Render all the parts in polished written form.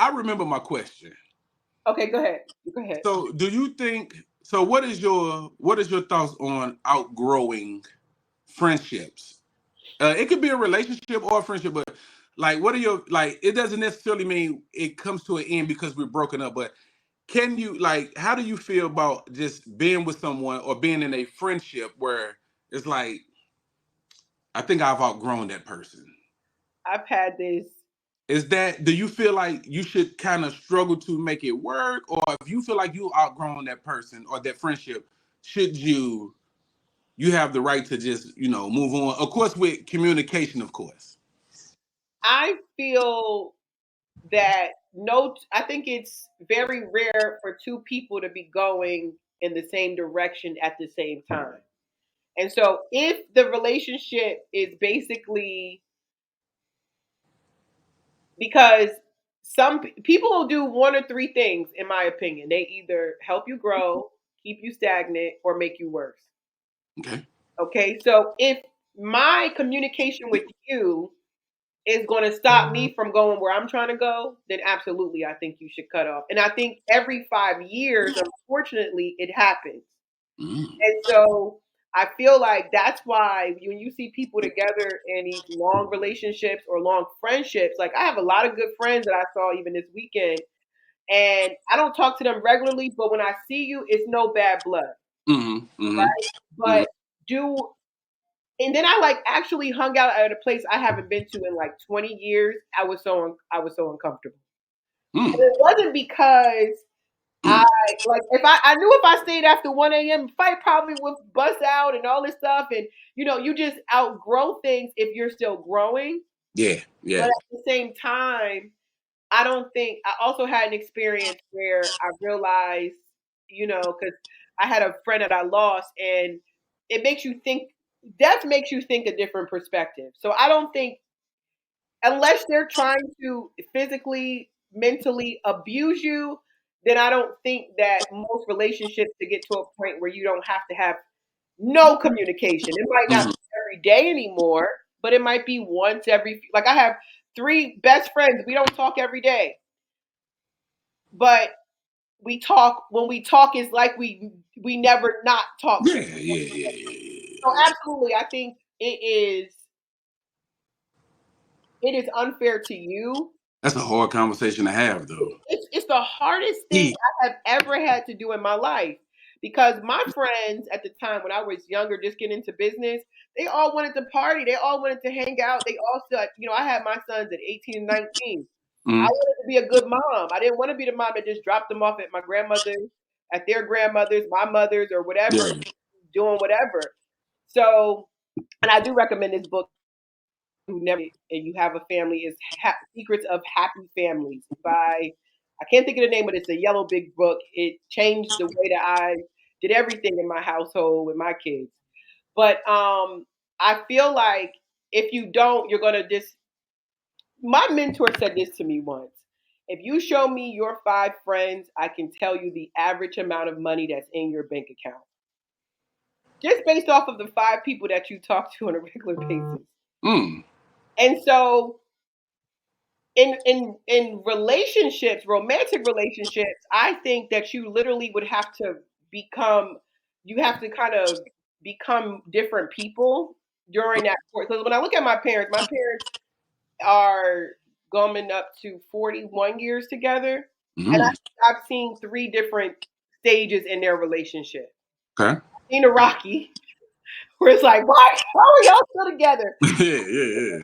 I remember my question. Okay, go ahead. Go ahead. So, do you think? So, what is your thoughts on outgrowing friendships? It could be a relationship or a friendship, but like, what are your like? It doesn't necessarily mean it comes to an end because we're broken up, but can you like? How do you feel about just being with someone or being in a friendship where it's like, I think I've outgrown that person? I've had this. Is that, do you feel like you should kind of struggle to make it work, or if you feel like you outgrown that person or that friendship, should you have the right to just move on? Of course, with communication, of course. I feel that no, I think it's very rare for two people to be going in the same direction at the same time. And so if the relationship is basically because people will do one or three things, in my opinion. They either help you grow, keep you stagnant, or make you worse. Okay. Okay, so if my communication with you is going to stop me from going where I'm trying to go, then absolutely, I think you should cut off. And I think every 5 years, unfortunately, it happens. Mm. And so I feel like that's why when you see people together in these long relationships or long friendships, like I have a lot of good friends that I saw even this weekend, and I don't talk to them regularly, but when I see you, it's no bad blood, Mm-hmm. Mm-hmm. right? But do and then I like actually hung out at a place I haven't been to in like 20 years. I was so uncomfortable. And Mm. it wasn't because I like if I knew if I stayed after 1 a.m. fight probably would bust out and all this stuff, and you just outgrow things if you're still growing. Yeah. But Yeah. at the same time, I don't think I also had an experience where I realized, because I had a friend that I lost, and it makes you think. Death makes you think a different perspective. So I don't think unless they're trying to physically, mentally abuse you, then I don't think that most relationships to get to a point where you don't have to have no communication. It might not Mm-hmm. be every day anymore, but it might be once like I have three best friends. We don't talk every day, but we talk when we talk is like we never not talk Yeah. to. Yeah. Yeah. Yeah. So Yeah. absolutely, I think it is unfair to you. That's a hard conversation to have, though. It's the hardest thing Yeah. I have ever had to do in my life because my friends at the time when I was younger, just getting into business, they all wanted to party. They all wanted to hang out. They all said, I had my sons at 18 and 19. I Mm. wanted to be a good mom. I didn't want to be the mom that just dropped them off at my grandmother's, at their grandmother's, my mother's, or whatever, Yeah. doing whatever. So, and I do recommend this book who never and you have a family is Secrets of Happy Families by I can't think of the name, but it's a yellow big book. It changed the way that I did everything in my household with my kids. But I feel like if you don't, you're gonna just. My mentor said this to me once. If you show me your five friends, I can tell you the average amount of money that's in your bank account, just based off of the five people that you talk to on a regular basis. Mm. And so in relationships, romantic relationships, I think that you literally would have to become you have to kind of become different people during that course. Because when I look at my parents are coming up to 41 years together, and Mm. I've seen three different stages in their relationship. Okay. I've seen a Rocky, where it's like, why are y'all still together? Yeah.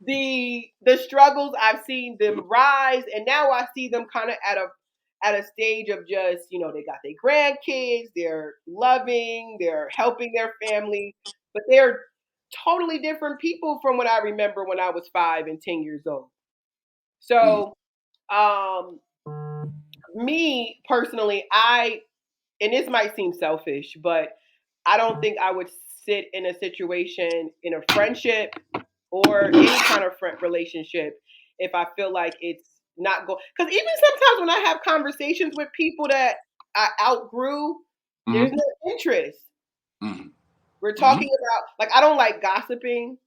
Yeah. The struggles I've seen them rise, and now I see them kind of at a stage of just they got their grandkids, they're loving, they're helping their family, but they're totally different people from what I remember when I was 5 and 10 years old. Mm. So, um, me personally, and this might seem selfish, but I don't think I would sit in a situation in a friendship or any kind of friend relationship if I feel like it's not going. Because even sometimes when I have conversations with people that I outgrew, there's Mm. no interest. Mm. We're Mm. talking about like I don't like gossiping.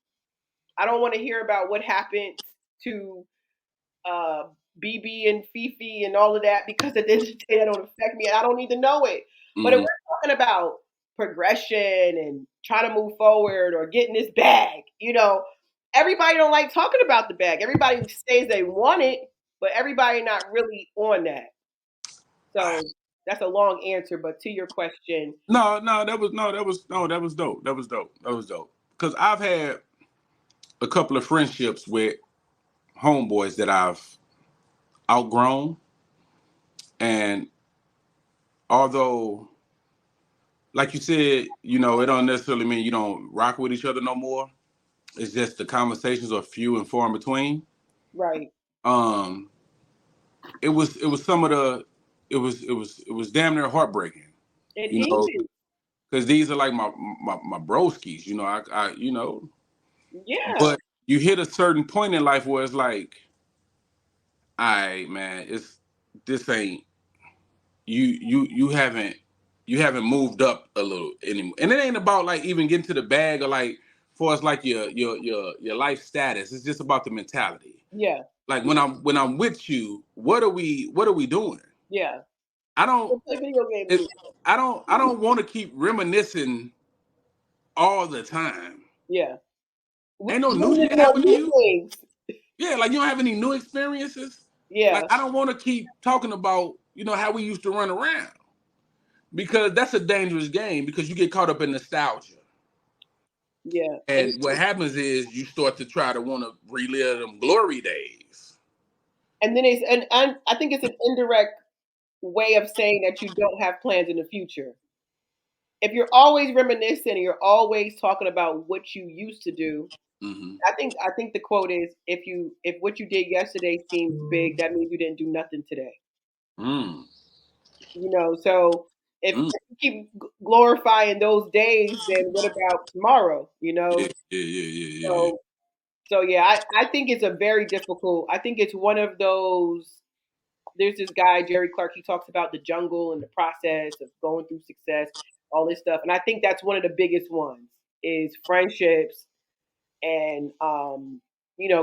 I don't want to hear about what happened to BB and Fifi and all of that because at the end of the day, that don't affect me and I don't need to know it. But if Mm-hmm. we're talking about progression and trying to move forward or getting this bag, everybody don't like talking about the bag. Everybody says they want it, but everybody not really on that. So that's a long answer, but to your question, No, that was dope. That was dope. That was dope. Because I've had a couple of friendships with homeboys that I've outgrown, and although, like you said, it don't necessarily mean you don't rock with each other no more. It's just the conversations are few and far in between. right? Um, it was some of the it was damn near heartbreaking, It you know, is, because these are like my broskies, I. yeah, But you hit a certain point in life where it's like, I man, it's this ain't you haven't moved up a little anymore, and it ain't about like even getting to the bag or like for us like your life status. It's just about the mentality. yeah, Like when I'm with you, what are we doing? yeah. I don't We'll play video games it, and I don't want to keep reminiscing all the time. yeah. Ain't no new shit Reminiscing on happen to new you. things. Yeah, like you don't have any new experiences. Like Yeah, I don't want to keep talking about how we used to run around because that's a dangerous game because you get caught up in nostalgia. yeah. And what happens is you start to try to want to relive them glory days. And then and I think it's an indirect way of saying that you don't have plans in the future. If you're always reminiscing and you're always talking about what you used to do, Hmm. I think the quote is if what you did yesterday seems big, that means you didn't do nothing today. Mm. So if Mm. you keep glorifying those days, then what about tomorrow? Yeah, yeah, yeah, yeah, yeah, So so yeah, I think it's a very difficult. I think it's one of those. There's this guy Jerry Clark. He talks about the jungle and the process of going through success, all this stuff, and I think that's one of the biggest ones is friendships and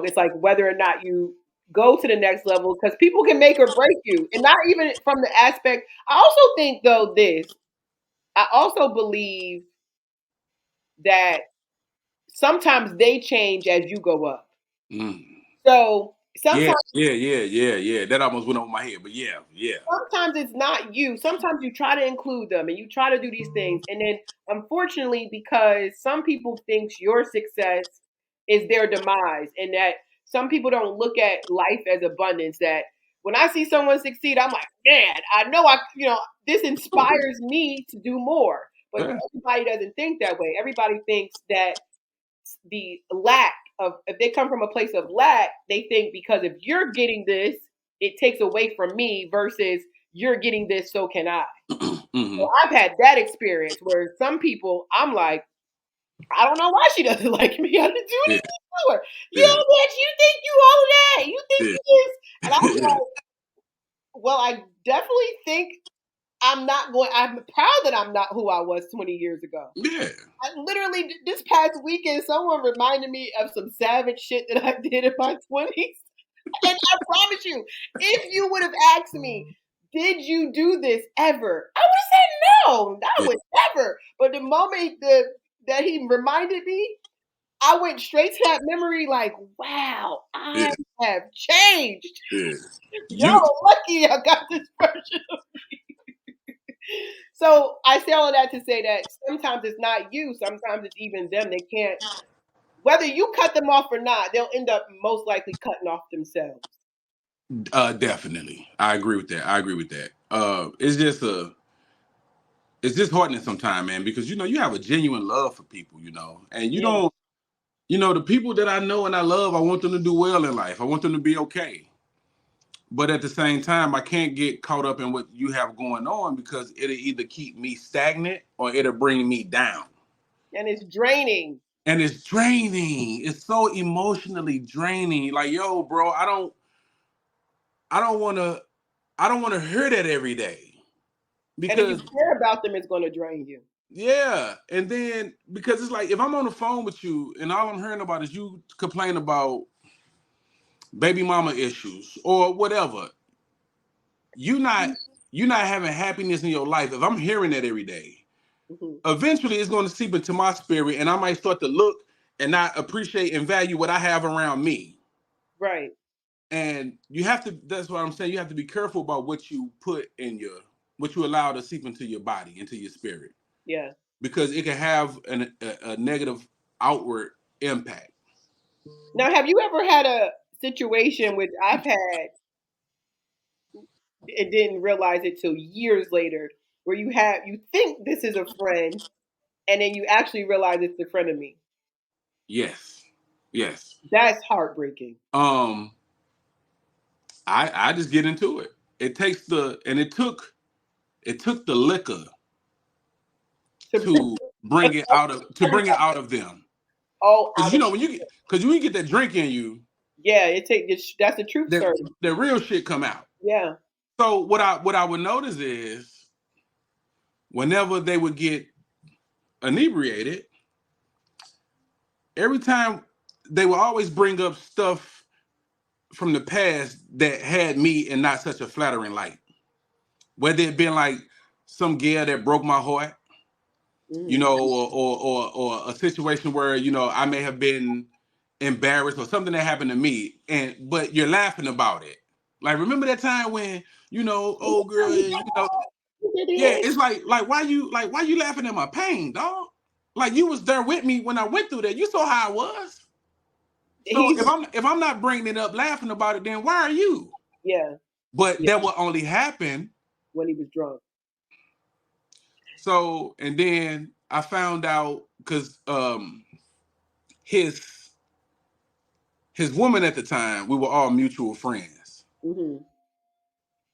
it's like whether or not you go to the next level because people can make or break you, and not even from the aspect. I also think though this. I also believe that sometimes they change as you go up. yeah. Mm. So Yeah, sometimes yeah, yeah, yeah, yeah. That almost went over my head, but yeah, yeah. sometimes it's not you. Sometimes you try to include them and you try to do these things. And then unfortunately, because some people think your success is their demise and that some people don't look at life as abundance, that when I see someone succeed, I'm like, man, I know this inspires me to do more. But Yeah. everybody doesn't think that way. Everybody thinks that the lack of if they come from a place of lack, they think because if you're getting this, it takes away from me versus you're getting this, so can I. So Hmm. I've had that experience where some people I'm like, I don't know why she doesn't like me. I didn't do Yeah, anything to her. Yeah, yeah, bitch, you think you all of that. You think yeah, you this. And I'm yeah, like, well, I definitely think I'm proud that I'm not who I was 20 years ago. yeah. I literally this past weekend, someone reminded me of some savage shit that I did in my 20s. And I promise you, if you would have asked me, did you do this ever? I would have said no, I Yeah, would never. But the moment that he reminded me, I went straight to that memory like, wow, yeah, I have changed. yeah. Yo, You, lucky I got this version. So I say all of that to say that sometimes it's not you, sometimes it's even them. They can't, whether you cut them off or not, they'll end up most likely cutting off themselves. definitely. I agree with that. I agree with that. It's just heartening sometimes, man, because you have a genuine love for people, and you Yeah. don't, the people that I know and I love, I want them to do well in life. I want them to be okay. But at the same time, I can't get caught up in what you have going on because it'll either keep me stagnant or it'll bring me down. And it's draining. And it's draining. It's so emotionally draining. Like, yo, bro, I don't want to I don't want to hear that every day And if you because care about them, it's going to drain you. yeah, and then because it's like if I'm on the phone with you and all I'm hearing about is you complain about baby mama issues, or whatever, you not you not having happiness in your life. If I'm hearing that every day, Hmm. eventually it's going to seep into my spirit, and I might start to look and not appreciate and value what I have around me. Right. And you have to. That's what I'm saying. You have to be careful about what you put in your, what you allow to seep into your body, into your spirit, Yeah. because it can have a negative outward impact. Now, have you ever had a situation which I've had and didn't realize it till years later, where you think this is a friend, and then you actually realize it's a friend of me? Yes, yes. That's heartbreaking. Um, I just get into it. It takes the and it took the liquor To to bring it out of them. all Because out of when you get that drink in you, yeah, that's the truth, that sir. that real shit come out. Yeah. So what I would notice is whenever they would get inebriated, every time they would always bring up stuff from the past that had me in not such a flattering light. Whether it been like some girl that broke my heart, Hmm. or a situation where I may have been embarrassed or something that happened to me, and but you're laughing about it. Like, remember that time when old girl, yeah, it's like why you laughing at my pain, dog? Like, you was there with me when I went through that. You saw how I was. So He's if I'm not bringing it up, laughing about it, then why are you? yeah, But yeah. that will only happen. When he was drunk. So, and then I found out because his his woman at the time, we were all mutual friends. Hmm.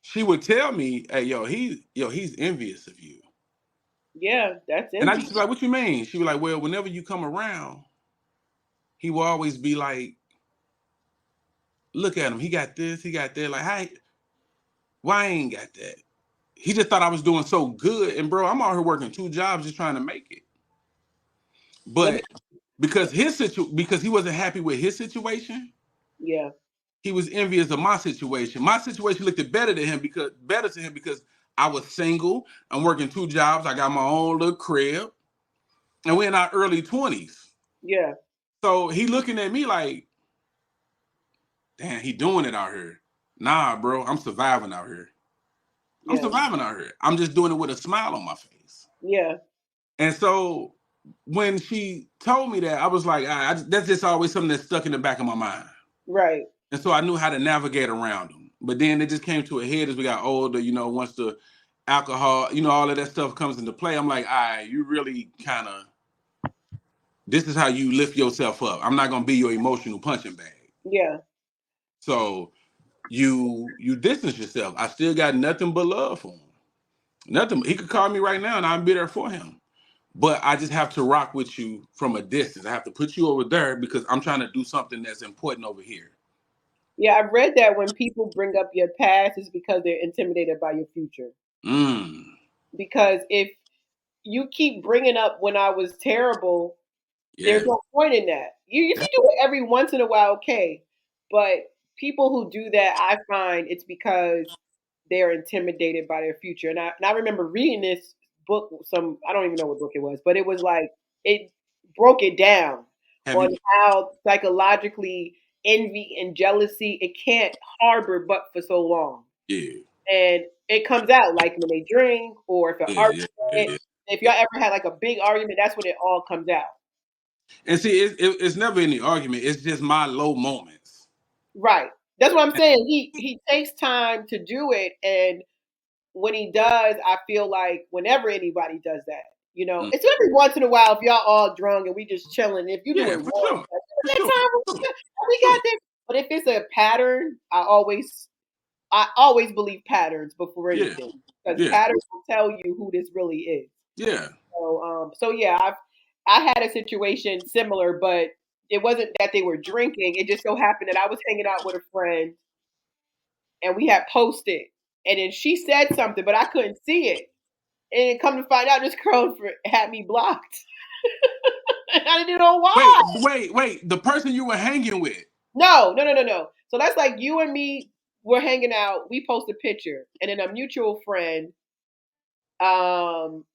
She would tell me, "Hey, he's envious of you." Yeah, that's And I envy. just be like, "What you mean?" She was like, "Well, whenever you come around, he will always be like, look at him. He got this, he got that. Like, why I ain't got that?" He just thought I was doing so good. And bro, I'm out here working two jobs just trying to make it. Let me But because he wasn't happy with his situation, yeah, he was envious of my situation. My situation looked better to him because I was single. I'm working two jobs. I got my own little crib, and we're in our early 20s. yeah, So he looking at me like, damn, he doing it out here. Nah, bro, I'm surviving out here. I'm yeah, surviving out here. I'm just doing it with a smile on my face. yeah. And so when she told me that, I was like, that's just always something that's stuck in the back of my mind. Right. And so I knew how to navigate around them. But then it just came to a head as we got older, once the alcohol, all of that stuff comes into play. I'm like, all right, you really kind of, this is how you lift yourself up. I'm not going to be your emotional punching bag. Yeah. So you distance yourself. I still got nothing but love for him. Nothing. He could call me right now and I'll be there for him. But I just have to rock with you from a distance. I have to put you over there because I'm trying to do something that's important over here. Yeah, I've read that when people bring up your past, it's because they're intimidated by your future. Mm, Because if you keep bringing up when I was terrible, there's yeah. no point in that. If you do it every once in a while, okay. But people who do that, I find it's because they're intimidated by their future. And I remember reading this book, I don't even know what book it was, but it was like it broke it down Have on you? how psychologically envy and jealousy it can't harbor but for so long. Yeah. And it comes out like when they drink or if an Yeah, yeah, yeah, argument. yeah, If yeah. y'all ever had like a big argument, that's when it all comes out. And see, it's never any argument. It's just my low moments. Right. That's what I'm saying. He takes time to do it, and when he does, I feel like whenever anybody does that, Mm. it's every once in a while if y'all all drunk and we just chilling. If you do Yeah, it for once, sure. like, For that sure. time For sure. we For got this. But if it's a pattern, I always believe patterns before sure. Yeah. anything because Yeah. patterns will tell you who this really is. Yeah. So yeah, I had a situation similar, but it wasn't that they were drinking. It just so happened that I was hanging out with a friend and we had posted, and then she said something, but I couldn't see it. And then come to find out, this girl had me blocked, and I didn't know Wait, why. wait, wait. The person you were hanging with. No, no, no, no, no. So that's like you and me were hanging out. We post a picture, and then a mutual friend um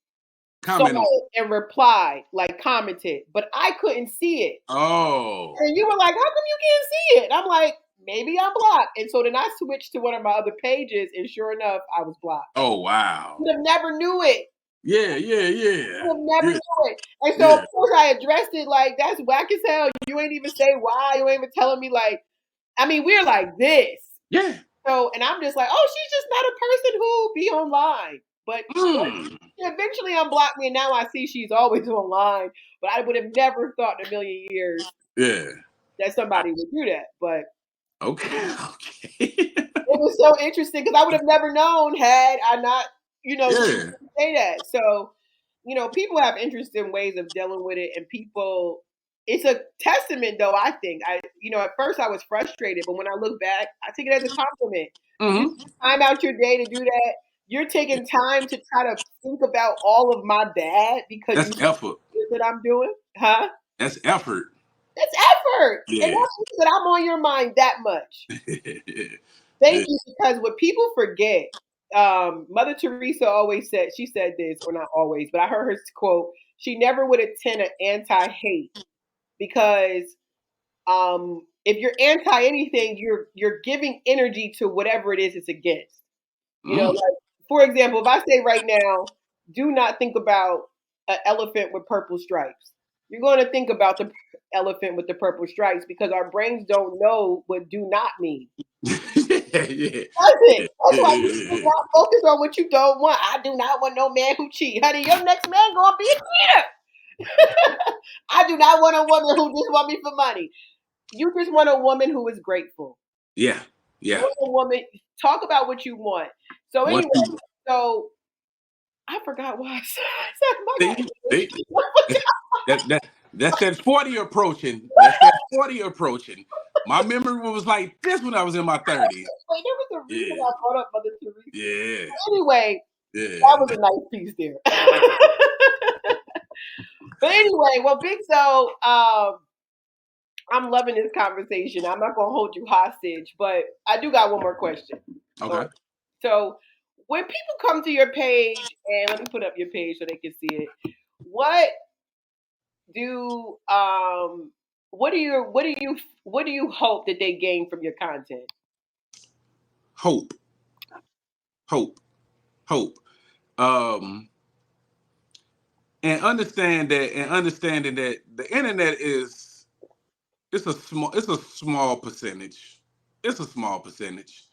saw Comment on. it and replied, like commented, but I couldn't see it. Oh. And you were like, "How come you can't see it?" And I'm like, "Maybe I'm blocked." And so then I switched to one of my other pages, and sure enough, I was blocked. Oh wow. Would have never knew it. Yeah, yeah, yeah. Would have never Yeah, knew it. And so of yeah, course I addressed it like that's whack as hell. You ain't even say why. You ain't even telling me like. I mean, we're like this. yeah. So, and I'm just like, oh, she's just not a person who be online. But Mm. she eventually unblocked me, and now I see she's always online. But I would have never thought in a million years Yeah. that somebody would do that. But Okay. Okay. it was so interesting because I would have never known had I not, seen Yeah. her say that. So, people have interesting ways of dealing with it, and people. It's a testament, though. I think at first I was frustrated, but when I look back, I take it as a compliment. You Mm-hmm. time out your day to do that. You're taking time to try to think about all of my bad because you That's see effort. that I'm doing, huh? That's effort. That's effort, and Yeah. that means that I'm on your mind that much. Yeah. Thank you, because what people forget, Mother Teresa always said, she said this, or not always, but I heard her quote, she never would attend an anti-hate because if you're anti anything, you're giving energy to whatever it is it's against. Mm. Like for example, if I say right now, do not think about an elephant with purple stripes. You're going to think about the elephant with the purple stripes because our brains don't know what do not mean. Yeah, yeah. Doesn't. That's Yeah, why yeah, you do yeah. not focus on what you don't want. I do not want no man who cheat. Honey, your next man gonna be a cheater. I do not want a woman who just want me for money. You just want a woman who is grateful. Yeah. You Yeah. want a woman, talk about what you want. So Once anyway, you so I forgot why I said my see, see, God. that's that 40 approaching. That's that 40 approaching. My memory was like this when I was in my 30s. Wait, there was a reason Yeah. I brought up Mother Teresa. Yeah. Anyway, that Yeah. was a nice piece there. But anyway, well, Big So, I'm loving this conversation. I'm not gonna hold you hostage, but I do got one more question. Okay. So, when people come to your page, and let me put up your page so they can see it. What do what do you hope that they gain from your content? Hope. Hope. Hope. Um and understanding that the internet is it's a small percentage. It's a small percentage.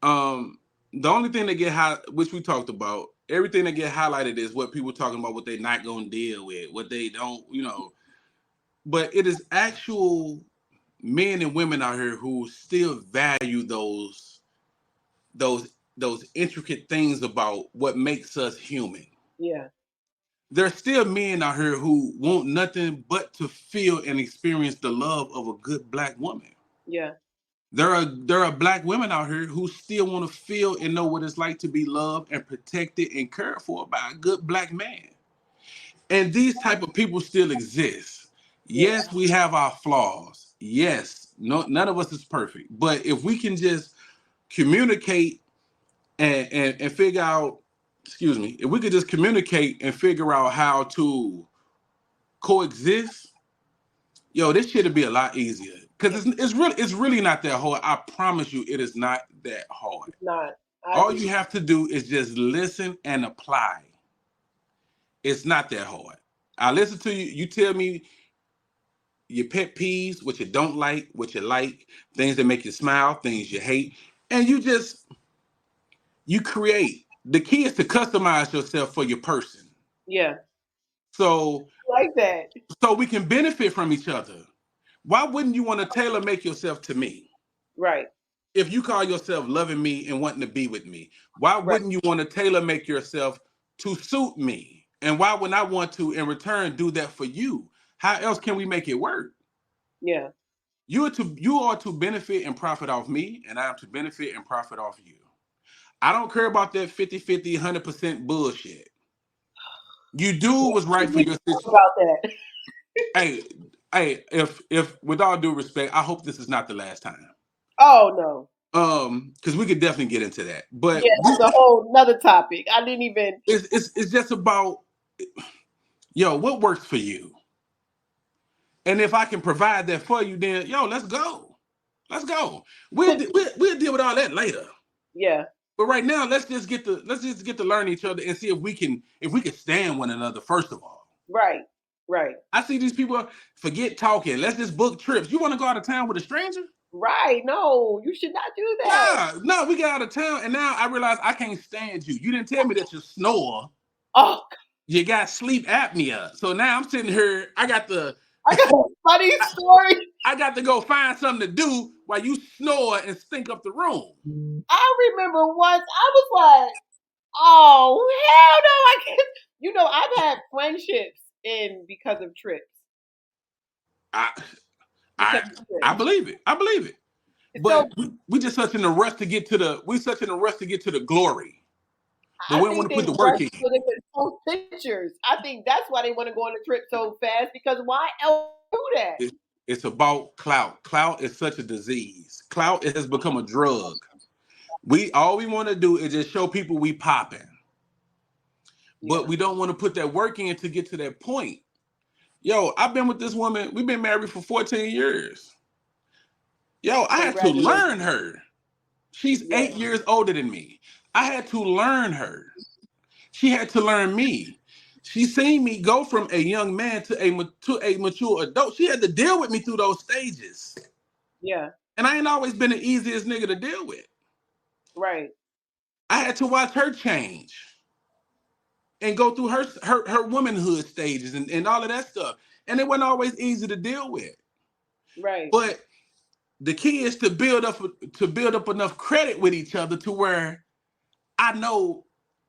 Um, the only thing that get high, which we talked about, everything that get highlighted is what people talking about, what they not gonna deal with, what they don't. But it is actual men and women out here who still value those those intricate things about what makes us human. Yeah, There's still men out here who want nothing but to feel and experience the love of a good black woman. yeah, There are black women out here who still want to feel and know what it's like to be loved and protected and cared for by a good black man. And these type of people still exist. yeah, Yes, we have our flaws. Yes, no, none of us is perfect. But if we can just communicate and figure out, excuse me, if we could just communicate and figure out how to coexist, yo, this shit'll be a lot easier. yeah. Cause it's really not that hard. I promise you, it is not that hard. It's not. I All agree. you have to do is just listen and apply. It's not that hard. I listen to you. You tell me your pet peeves, what you don't like, what you like, things that make you smile, things you hate, and you create. The key is to customize yourself for your person. Yeah, So I like that. so we can benefit from each other. Why wouldn't you want to tailor make yourself to me? Right, If you call yourself loving me and wanting to be with me, why right. wouldn't you want to tailor make yourself to suit me? And why wouldn't I want to, in return, do that for you? How else can we make it work? Yeah, You are to benefit and profit off me, and I am to benefit and profit off you. I don't care about that 50-50, 100% bullshit. You do what's we right for need your to talk situation. about that. Hey, hey, if with all due respect, I hope this is not the last time. Oh no. Because we could definitely get into that. But Yeah, that's a whole nother topic. I didn't even. it's just about, yo, what works for you? And if I can provide that for you, then yo, let's go. Let's go. We'll deal with all that later. Yeah. But right now, let's just get to learn each other and see if we can stand one another. First of all, Right. Right. I see these people forget talking. Let's just book trips. You want to go out of town with a stranger? Right. No, you should not do that. Nah, no, we got out of town, and now I realize I can't stand you. You didn't tell me that you snore. Oh, You got sleep apnea. So now I'm sitting here. I got a funny story. I got to go find something to do while you snore and stink up the room. I remember once I was like, "Oh hell no, I can't." You know, I've had friendships in because of trips. I Because I of I trips. believe it. I believe it. So But we just such in a rush to get to the glory. But I we don't want think to they put the work rush in. so they can post pictures. I think that's why they want to go on a trip so fast because why else do that? It, it's about clout. Clout is such a disease. Clout has become a drug. We all we want to do is just show people we popping. But Yeah. we don't want to put that work in to get to that point. Yo, I've been with this woman. We've been married for 14 years. Yo, I had to Congratulations. learn her. She's Yeah. 8 years older than me. I had to learn her. She had to learn me. She seen me go from a young man to a mature adult. She had to deal with me through those stages. Yeah. And I ain't always been the easiest nigga to deal with. Right. I had to watch her change and go through her womanhood stages and all of that stuff. And it wasn't always easy to deal with. Right. But the key is to build up enough credit with each other to where I know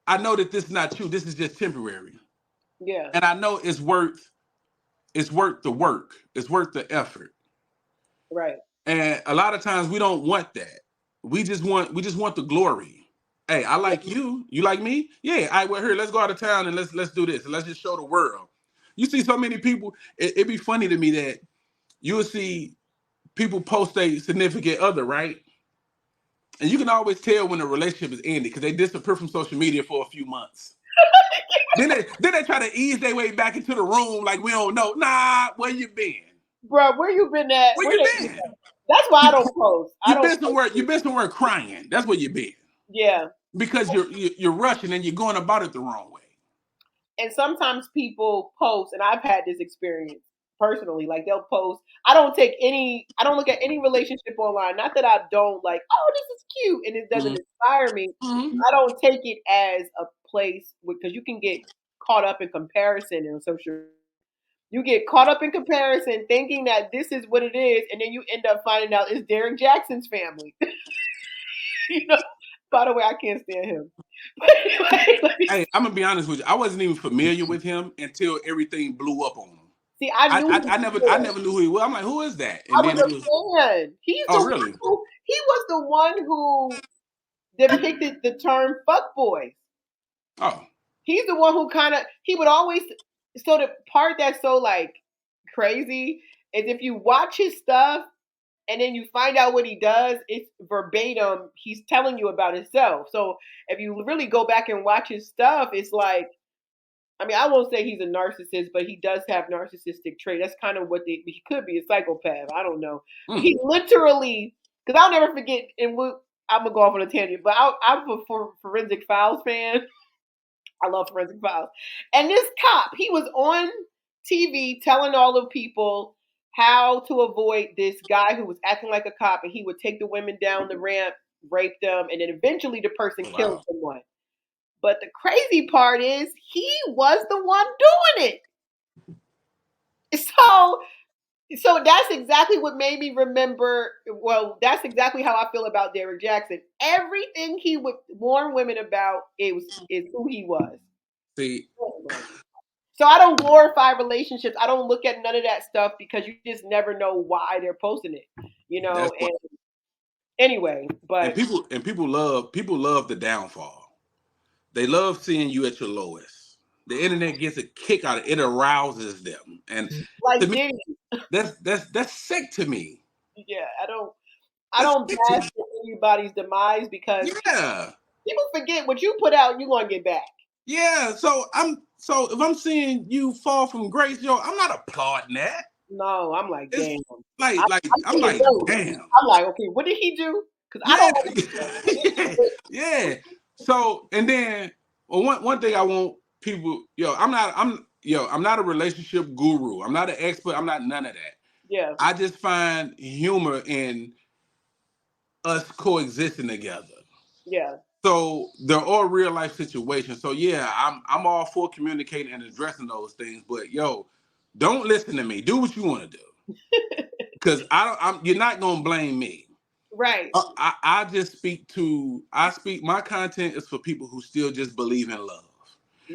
I know that this is not true. This is just temporary. Yeah. And I know it's worth the work. It's worth the effort. Right. And a lot of times we don't want that. We just want the glory. Hey, I Yeah. like you. You like me? Yeah. I well here. Let's go out of town and let's do this. Let's just show the world. You see so many people. It'd be funny to me that you'll see people post a significant other, right? And you can always tell when a relationship is ended because they disappear from social media for a few months. Then they try to ease their way back into the room like we don't know. Nah, where you been? Bro, where you been at? Where Where you they been? That's why I You don't post. I you don't been post. somewhere. You been somewhere crying. That's where you been Yeah. because you're rushing and you're going about it the wrong way. And sometimes people post, and I've had this experience personally. Like they'll post. I don't look at any relationship online. Not that I don't like, oh, this is cute and it doesn't Mm-hmm. inspire me. Mm-hmm. I don't take it as a place because you can get caught up in comparison in social. You get caught up in comparison, thinking that this is what it is, and then you end up finding out it's Derek Jackson's family. you know. By the way, I can't stand him. But anyway, let me Hey, I'm gonna be honest with you. I wasn't even familiar with him until everything blew up on him. see. I knew him I before. never knew who he was. I'm like, who is that? I And then was it was, a fan. oh really? He was the one who depicted the term fuckboy. Oh, He's the one who kind of he would always so the part that's so like crazy is if you watch his stuff and then you find out what he does, it's verbatim. He's telling you about himself. So if you really go back and watch his stuff, it's like I mean, I won't say he's a narcissist, but he does have narcissistic trait. That's kind of what he could be a psychopath. I don't know. But mm. he literally, because I'll never forget, I'm gonna go off on a tangent, but I'm a Forensic Files fan. I love Forensic Files, and this cop, he was on TV telling all the people how to avoid this guy who was acting like a cop, and he would take the women down the ramp, rape them, and then eventually the person killed Wow. someone. But the crazy part is he was the one doing it. So that's exactly what made me remember. Well, that's exactly how I feel about Derek Jackson. Everything he would warn women about is who he was. See, So I don't glorify relationships. I don't look at none of that stuff because you just never know why they're posting it. You know, that's and what. anyway, And but people love the downfall. They love seeing you at your lowest. The internet gets a kick out of it. It arouses them, and to like me, Diddy, that's sick to me. yeah, I don't. I don't bask in anybody's demise because Yeah. people forget what you put out, you're gonna get back. Yeah. So if I'm seeing you fall from grace, yo, I'm not applauding that. No, I'm like, It's damn. like I'm I'm taking like, notes. damn. I'm like, okay, what did he do? Because I Yeah. don't understand. Yeah. So and then well, one thing I want people, I'm not a relationship guru. I'm not an expert. I'm not none of that. Yeah, I just find humor in us coexisting together. yeah, So they're all real life situations. So yeah, I'm all for communicating and addressing those things. But yo, don't listen to me. Do what you want to do. Because you're not gonna blame me. right, I just speak my content is for people who still just believe in love.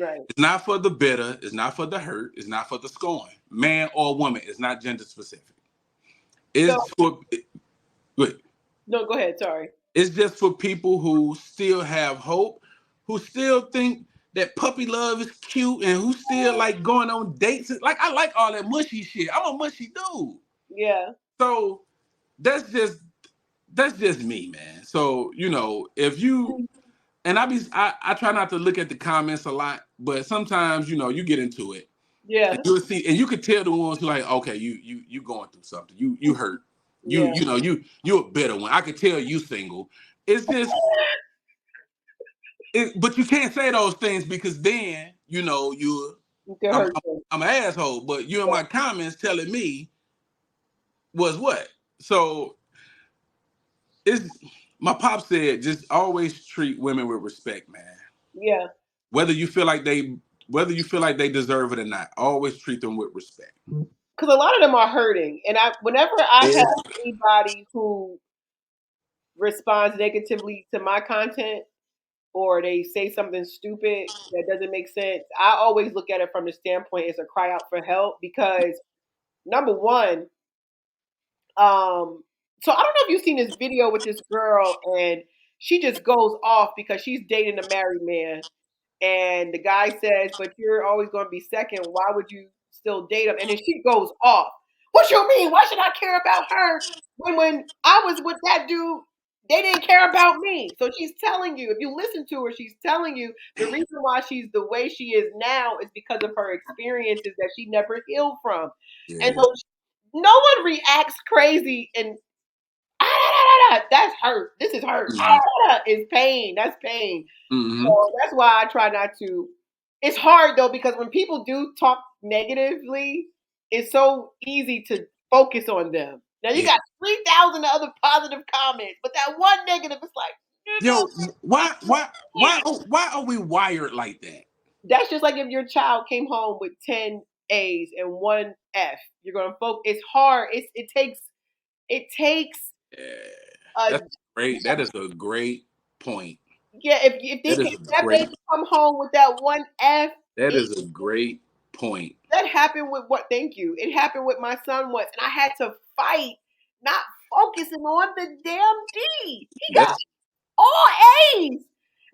right. It's not for the bitter, it's not for the hurt, it's not for the scorn. Man or woman, it's not gender specific. So, It's for wait, no, go ahead. Sorry. it's just for people who still have hope, who still think that puppy love is cute and who still like going on dates. Like I like all that mushy shit. I'm a mushy dude. Yeah, So that's just that's just me, man. So, if you and I try not to look at the comments a lot, but sometimes, you get into it. And yeah, you'll see and you could tell the ones who like, okay, you going through something. You hurt. yeah. You a bitter one. I could tell you single. It's just but you can't say those things because then, You can I'm, hurt I'm, them. I'm an asshole. But you in my comments telling me was what? So it's my pop said, just always treat women with respect, man. Yeah, Whether you feel like they deserve it or not, always treat them with respect. because a lot of them are hurting, and whenever I have It's, anybody who responds negatively to my content or they say something stupid that doesn't make sense, I always look at it from the standpoint as a cry out for help because number one, so I don't know if you've seen this video with this girl and she just goes off because she's dating a married man and the guy says, "But you're always going to be second. Why would you still date him?" And then she goes off. What you mean? Why should I care about her when I was with that dude? They didn't care about me. So she's telling you, if you listen to her, she's telling you the reason why she's the way she is now is because of her experiences that she never healed from. And yeah. so no one reacts crazy and that's hurt. This is hurt. Mhm. It's pain. That's pain. Mhm. So that's why I try not to. It's hard though because when people do talk negatively, it's so easy to focus on them. Now you Yeah. got 3,000 other positive comments, but that one negative is like, Yo, nigga. why are we wired like that? That's just like if your child came home with 10 A's and one F. You're gonna focus. It's hard. It takes Yeah, a that's great. That is a great point. yeah. If they That can is a that baby great. come home with that one F, That is a great point. that happened with what? Thank you. It happened with my son once, and I had to fight, not focusing on the damn D. He got That's all A's,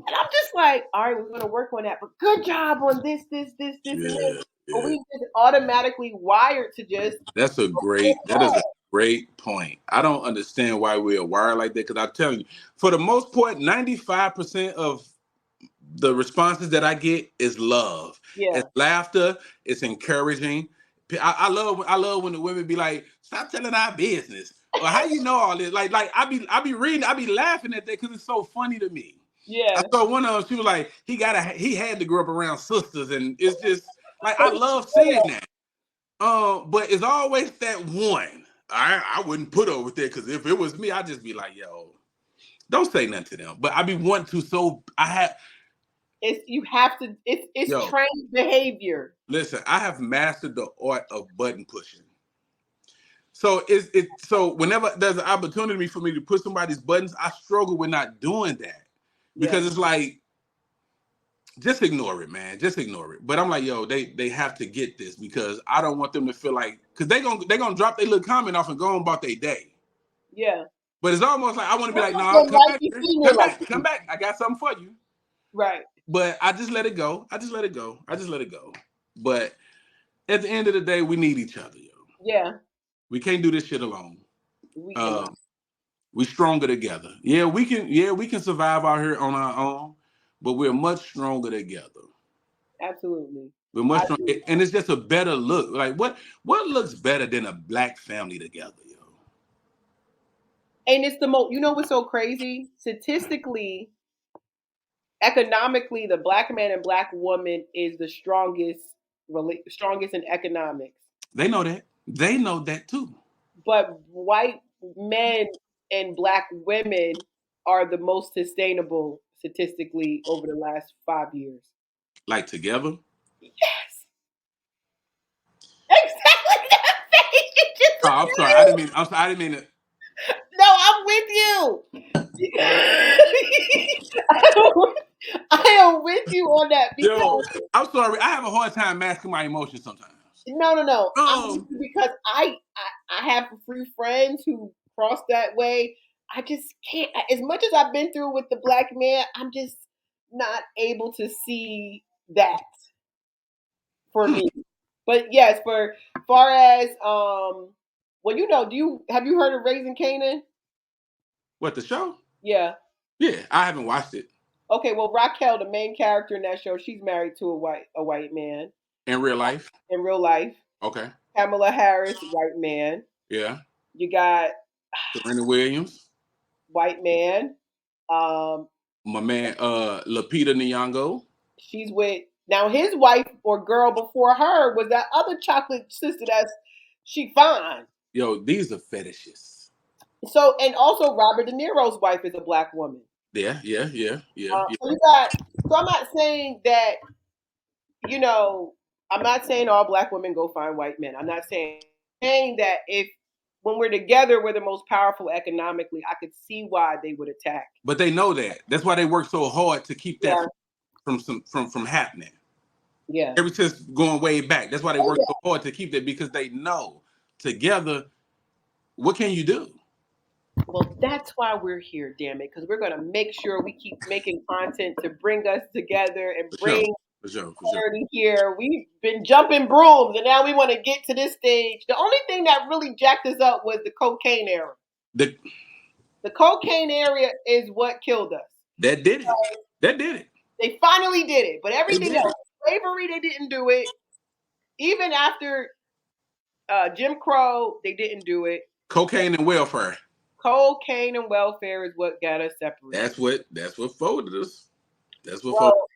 and I'm just like, all right, we're gonna work on that. But good job on this, and this. yeah, But yeah. we just automatically wired to just That is a great point. I don't understand why we are wired like that. Because I'm telling you, for the most part, 95% of the responses that I get is love. yeah, It's laughter. It's encouraging. I love when the women be like, "Stop telling our business." Or how you know all this? Like I be reading, I be laughing at that because it's so funny to me. I yeah. saw one of them. She was like, he had to grow up around sisters, and it's just like I love seeing that. But it's always that one. I wouldn't put over there because if it was me, I'd just be like, yo, don't say nothing to them. But I be wanting to, so I have It's you have to. It's yo, trained behavior. listen, I have mastered the art of button pushing. So whenever there's an opportunity for me to push somebody's buttons, I struggle with not doing that. Yeah, Because it's like, just ignore it, man. Just ignore it. But I'm like, yo, they have to get this because I don't want them to feel like because they gonna drop their little comment off and go on about their day. yeah. But it's almost like I want to be like, Some no, of them come might back be here. feeling Come like back, come you. back. I got something for you. Right. But I just let it go. I just let it go. I just let it go. But at the end of the day, we need each other, yo. Yeah, We can't do this shit alone. we Um, cannot. We stronger together. Yeah, we can. Yeah, we can survive out here on our own, but we're much stronger together. Absolutely. We're I much stronger, do. and it's just a better look. Like what looks better than a black family together, yo? And it's the most, you know what's so crazy? Statistically, economically, the black man and black woman is the strongest in economics. They know that. They know that too. But white men and black women are the most sustainable statistically over the last 5 years. Like together. Yes, exactly that face you just Oh, I'm sorry. I didn't mean. I'm sorry. I didn't mean to. no, I'm with you. I am with you on that Yo, because I'm sorry. I have a hard time masking my emotions sometimes. no. I'm with Um, you because I have free friends who cross that way. I just can't. As much as I've been through with the black man, I'm just not able to see that for hmm, me. But yes, for far as well, do you have you heard of Raising Canaan? what the show? Yeah. Yeah, I haven't watched it Okay, well Raquel, the main character in that show, she's married to a white man in real life. in real life. Okay. Kamala Harris, white man. Yeah. You got Serena Williams, white man. Um, my man, Lapita Nyong'o. she's with now his wife or girl before her was that other chocolate sister that's she fine. Yo, these are fetishes. So and also Robert De Niro's wife is a black woman. Yeah. So you got. So I'm not saying that you know. I'm not saying all black women go find white men. I'm not saying that if when we're together we're the most powerful economically. I could see why they would attack. But they know that. That's why they work so hard to keep that Yeah, from happening. yeah. Ever since going way back, that's why they Oh work yeah. so hard to keep that because they know together. What can you do? Well, that's why we're here, damn it, because we're gonna make sure we keep making content to bring us together and For sure. bring For sure. clarity here. We've been jumping brooms, and now we want to get to this stage. The only thing that really jacked us up was the cocaine era. The, The cocaine area is what killed us. that did it. That did it. They finally did it, but They everything did else, it. slavery, they didn't do it. Even after Jim Crow, they didn't do it. Cocaine and welfare. Cocaine and welfare is what got us separated. That's what folded us. That's what folded. Well,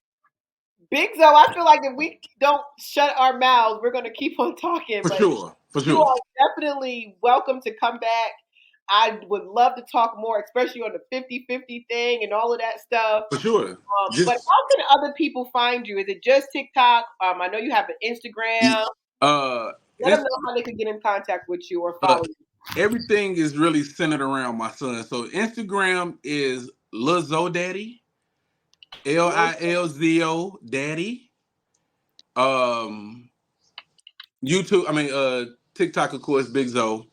BIGZO, I feel like if we don't shut our mouths, we're going to keep on talking. For But sure. For you sure. are definitely welcome to come back. I would love to talk more, especially on the 50-50 thing and all of that stuff. For sure. But Just how can other people find you? Is it just TikTok? I know you have an Instagram. uh Let them know how they can get in contact with you or uh follow you. everything is really centered around my son. So Instagram is Lizzo Daddy. Lilzo Daddy. Um YouTube, TikTok, of course, Big Zo.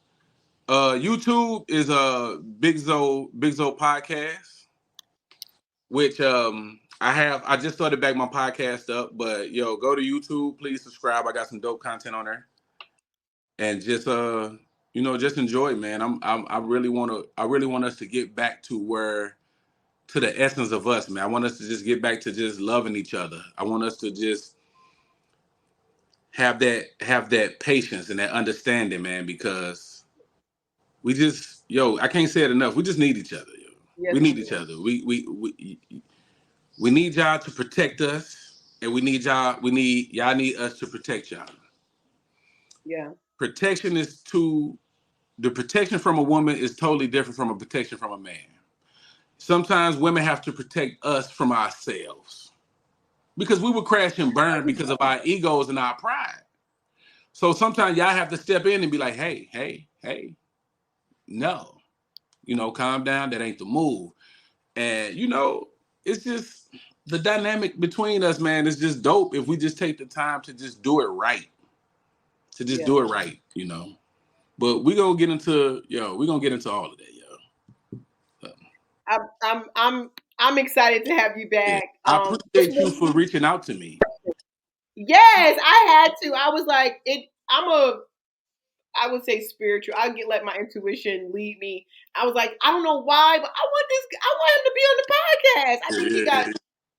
YouTube is a Big Zo podcast, which I just started back my podcast up, but yo, go to YouTube, please subscribe. I got some dope content on there. And just just enjoy, man. I really want us to get back to the essence of us, man. I want us to just get back to just loving each other. I want us to just have that patience and that understanding, man, because we just I can't say it enough. We just need each other, yo. Yes, We we need do. each other. We need y'all to protect us, and y'all need us to protect y'all. Yeah. Protection is to the protection from a woman is totally different from a protection from a man. Sometimes women have to protect us from ourselves because we would crash and burn because of our egos and our pride. So sometimes y'all have to step in and be like, hey, no, calm down. That ain't the move. And it's just the dynamic between us, man. Is just dope if we just take the time to just do it right. To just Yeah. do it right. But we're gonna get into all of that, yo. I'm excited to have you Yeah. back. I appreciate you for reaching out to me. Yes, I had to. I was like, it. I'm a I would say spiritual. Let my intuition lead me. I was like, I don't know why, but I want him to be on the podcast. I think he got Yeah,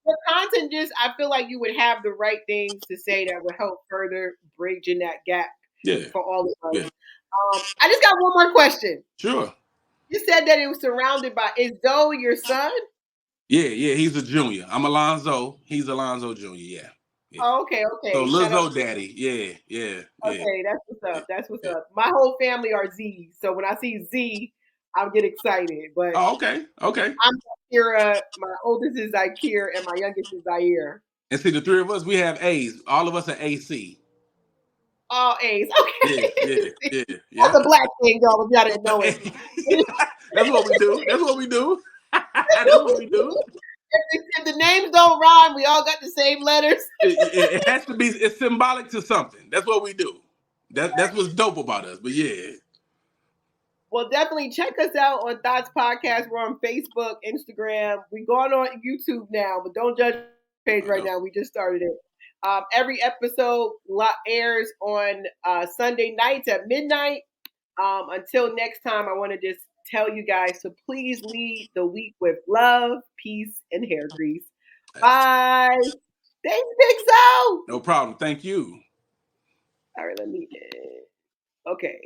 the content. Just I feel like you would have the right things to say that would help further bridging that gap yeah, for all of us. yeah. I just got one more question. Sure. You said that it was surrounded by. Is Zoe your son? Yeah, yeah. He's a junior. I'm Alonzo. He's Alonzo Junior. Yeah, yeah. Oh, okay, So okay. Shout out. Lizzo Daddy. Yeah, yeah, yeah, Okay, that's what's yeah, up. That's what's yeah. up. My whole family are Z's, so when I see Z, I'll get excited. But Oh, okay, okay. I'm Kira. My oldest is Ikir, and my youngest is Zaire. And see, the three of us, we have A's. All of us are AC. All A's. Yeah, yeah, Okay. yeah, That's yeah. a black thing, y'all, if y'all didn't know it. That's what we do. That's what we do. That's what we do. If the names don't rhyme, we all got the same letters. It has to be. It's symbolic to something. That's what we do. That's what's dope about us. But yeah, Well, definitely check us out on Thoughts Podcast. We're on Facebook, Instagram. We're going on YouTube now, but don't judge the page I right know. now. We just started it. Every episode airs on Sunday nights at midnight. Until next time, I want to just tell you guys to please lead the week with love, peace, and hair grease. Bye. Thanks, BIGZO. No problem. Thank you. All right, let me. Okay.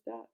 Stop.